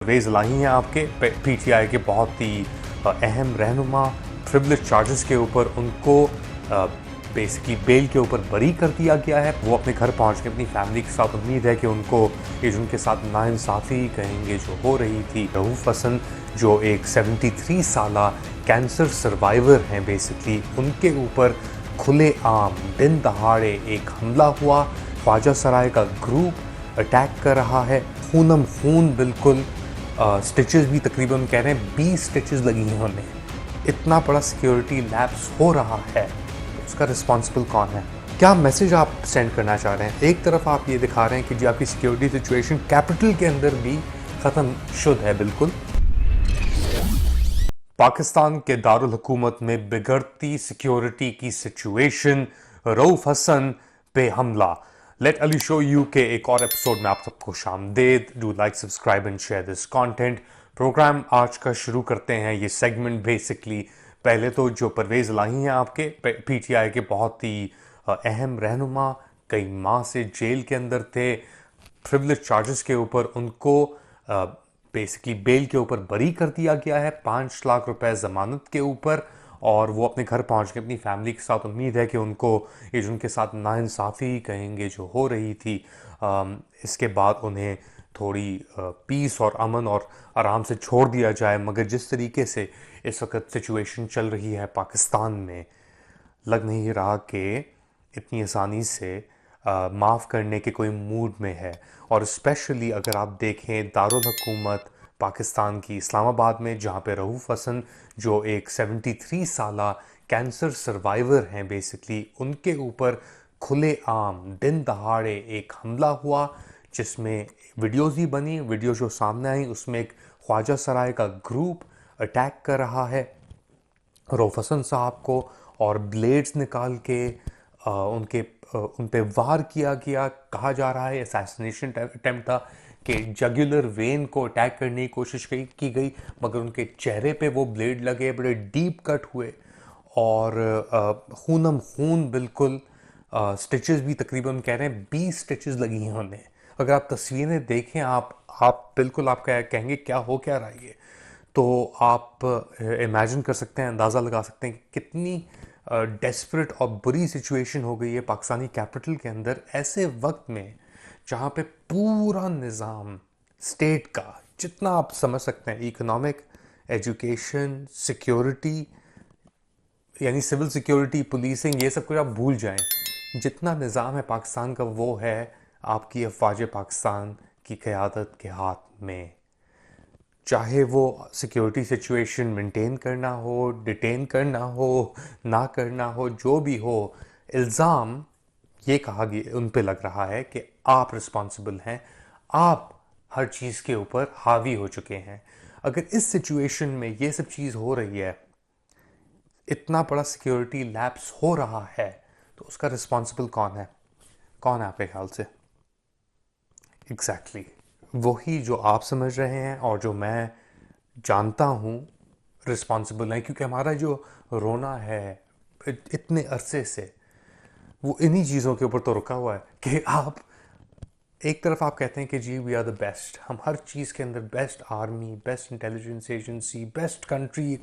परवेज़ इलाही हैं आपके पीटीआई के बहुत ही अहम रहनुमा। प्रिविलेज चार्जेस के ऊपर उनको बेसिकली बेल के ऊपर बरी कर दिया गया है। वो अपने घर पहुंच के अपनी फैमिली के साथ, उम्मीद है कि उनको ये उनके साथ नाइंसाफ़ी कहेंगे जो हो रही थी। रऊफ़ हसन जो एक 73 साला कैंसर सर्वाइवर हैं, बेसिकली उनके ऊपर खुलेआम दिन दहाड़े एक हमला हुआ। ख्वाजा सराय का ग्रुप अटैक कर रहा है, खूनम खून बिल्कुल। स्टिचेस भी तकरीबन कह रहे हैं 20 स्टिचेस लगी हैं उन्हें। इतना बड़ा सिक्योरिटी लैप्स हो रहा है, तो उसका रिस्पॉन्सिबल कौन है? क्या मैसेज आप सेंड करना चाह रहे हैं? एक तरफ आप ये दिखा रहे हैं कि जी आपकी सिक्योरिटी सिचुएशन कैपिटल के अंदर भी ख़त्म शुद्ध है बिल्कुल। पाकिस्तान के दारुल हुकूमत में बिगड़ती सिक्योरिटी की सिचुएशन, रऊफ हसन पे हमला। लेट अली शो यू के एक और एपिसोड में आप सबको खुशामदीद। Do like, subscribe and share this content. Programme आज का शुरू करते हैं। ये सेगमेंट बेसिकली पहले तो जो परवेज़ इलाही हैं आपके पीटीआई के बहुत ही अहम रहनुमा, कई माह से जेल के अंदर थे। प्रिविलेज चार्जेस के ऊपर उनको बेसिकली बेल के ऊपर बरी कर दिया गया है, 5 लाख रुपए ज़मानत के ऊपर। और वो अपने घर पहुंच के अपनी फैमिली के साथ, उम्मीद है कि उनको ये उनके साथ नाइंसाफ़ी कहेंगे जो हो रही थी, इसके बाद उन्हें थोड़ी पीस और अमन और आराम से छोड़ दिया जाए। मगर जिस तरीके से इस वक्त सिचुएशन चल रही है पाकिस्तान में, लग नहीं रहा कि इतनी आसानी से माफ़ करने के कोई मूड में है। और स्पेशली अगर आप देखें दारुल हुकूमत पाकिस्तान की इस्लामाबाद में, जहाँ पे रऊफ़ हसन जो एक 73 साला कैंसर सर्वाइवर हैं, बेसिकली उनके ऊपर खुलेआम दिन दहाड़े एक हमला हुआ, जिसमें वीडियोज़ ही बनी। वीडियो जो सामने आई उसमें एक ख्वाजा सराय का ग्रुप अटैक कर रहा है रऊफ हसन साहब को, और ब्लेड्स निकाल के उन पे वार किया गया। कहा जा रहा है असैसिनेशन अटेम्प्ट था कि जगुलर वेन को अटैक करने की कोशिश की गई, मगर उनके चेहरे पे वो ब्लेड लगे, बड़े डीप कट हुए और खूनम खून बिल्कुल। स्टिचेस भी तकरीबन कह रहे हैं 20 स्टिचेस लगी हैं उन्हें। अगर आप तस्वीरें देखें, आप बिल्कुल आप कहेंगे क्या हो क्या रहा है ये। तो आप इमेजिन कर सकते हैं, अंदाज़ा लगा सकते हैं कि कितनी डेस्परेट और बुरी सिचुएशन हो गई है पाकिस्तानी कैपिटल के अंदर, ऐसे वक्त में जहाँ पे पूरा निज़ाम स्टेट का, जितना आप समझ सकते हैं, इकोनॉमिक, एजुकेशन, सिक्योरिटी, यानी सिविल सिक्योरिटी, पुलिसिंग, ये सब कुछ आप भूल जाएं। जितना निज़ाम है पाकिस्तान का, वो है आपकी अफवाज पाकिस्तान की क़यादत के हाथ में। चाहे वो सिक्योरिटी सिचुएशन मेंटेन करना हो, डिटेन करना हो, ना करना हो, जो भी हो, इल्ज़ाम ये कहा गया, उन पे लग रहा है कि आप रिस्पॉन्सिबल हैं, आप हर चीज़ के ऊपर हावी हो चुके हैं। अगर इस सिचुएशन में ये सब चीज़ हो रही है, इतना बड़ा सिक्योरिटी लैप्स हो रहा है, तो उसका रिस्पॉन्सिबल कौन है? कौन है आपके ख्याल से? एग्जैक्टली वही जो आप समझ रहे हैं और जो मैं जानता हूँ रिस्पॉन्सिबल है, क्योंकि हमारा जो रोना है इतने अरसे से, वो इन्हीं चीज़ों के ऊपर तो रुका हुआ है कि आप एक तरफ आप कहते हैं कि जी वी आर द बेस्ट, हम हर चीज़ के अंदर best army, best intelligence agency, best country,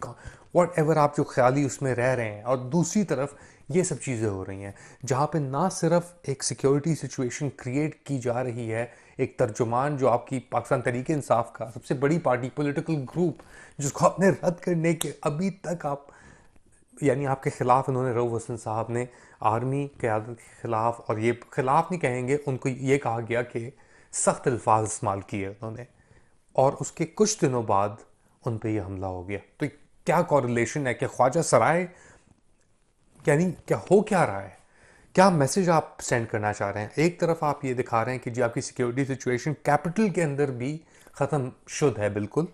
what ever आप जो ख्याली उसमें रह रहे हैं, और दूसरी तरफ ये सब चीज़ें हो रही हैं जहाँ पे ना सिर्फ एक सिक्योरिटी सिचुएशन क्रिएट की जा रही है, एक तर्जुमान जो आपकी पाकिस्तान तहरीक इंसाफ का सबसे बड़ी पार्टी, पॉलिटिकल ग्रुप, जिसको आपने रद्द करने के अभी तक आप, यानी आपके ख़िलाफ़ इन्होंने, रऊफ हसन साहब ने आर्मी क़यादत के ख़िलाफ़, और ये ख़िलाफ़ नहीं कहेंगे, उनको ये कहा गया कि सख्त अल्फाज इस्तेमाल किए उन्होंने, और उसके कुछ दिनों बाद उन पे ये हमला हो गया। तो क्या कॉरिलेशन है कि ख्वाजा सराय, यानी क्या हो क्या रहा है? क्या मैसेज आप सेंड करना चाह रहे हैं? एक तरफ आप ये दिखा रहे हैं कि जी आपकी सिक्योरिटी सिचुएशन कैपिटल के अंदर भी ख़त्म शुद्ध है बिल्कुल,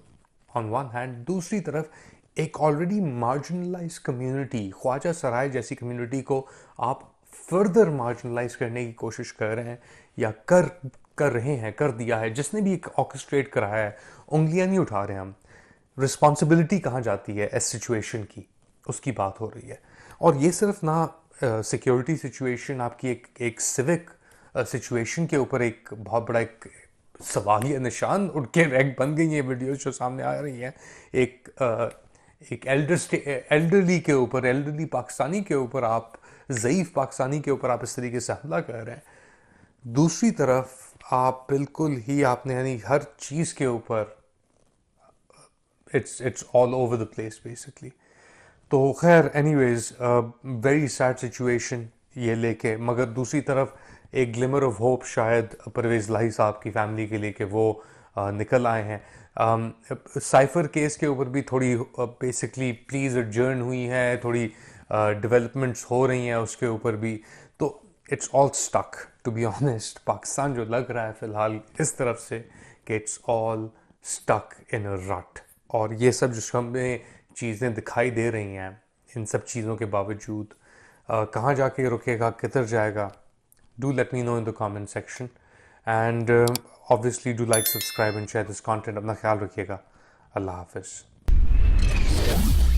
ऑन वन हैंड। दूसरी तरफ एक ऑलरेडी मार्जिनलाइज कम्युनिटी, ख्वाजा सराय जैसी कम्युनिटी को आप फर्दर मार्जिनलाइज करने की कोशिश कर रहे हैं, या कर रहे हैं, कर दिया है। जिसने भी ऑर्केस्ट्रेट कराया है, उंगलियां नहीं उठा रहे हम। रिस्पॉन्सिबिलिटी कहाँ जाती है इस सिचुएशन की, उसकी बात हो रही है। और ये सिर्फ ना सिक्योरिटी सिचुएशन आपकी एक सिविक सिचुएशन के ऊपर एक बहुत बड़ा एक सवालिया निशान उठ के रैक बन गई हैं वीडियोस जो सामने आ रही हैं। एक एल्डरली के ऊपर, एल्डरली पाकिस्तानी के ऊपर आप, ज़ईफ़ पाकिस्तानी के ऊपर आप इस तरीके से हमला कर रहे हैं। दूसरी तरफ आप बिल्कुल ही आपने यानी हर चीज़ के ऊपर it's all over the place basically. तो खैर एनीवेज, वेरी सैड सिचुएशन ये लेके, मगर दूसरी तरफ एक ग्लिमर ऑफ होप शायद परवेज़ लाही साहब की फैमिली के लिए कि वो निकल आए हैं। साइफर केस के ऊपर भी थोड़ी बेसिकली प्लीज़ एडजर्न हुई है, थोड़ी डेवलपमेंट्स हो रही हैं उसके ऊपर भी। तो it's all stuck to be honest. Pakistan जो लग रहा है फ़िलहाल इस तरफ से कि it's all stuck in a rut. और ये सब जो हमें चीज़ें दिखाई दे रही हैं, इन सब चीज़ों के बावजूद कहाँ जाके रुकेगा, किधर जाएगा? Do let me know in the comment section and obviously do like, subscribe and share this content. अपना ख्याल रखिएगा। अल्लाह हाफिज़।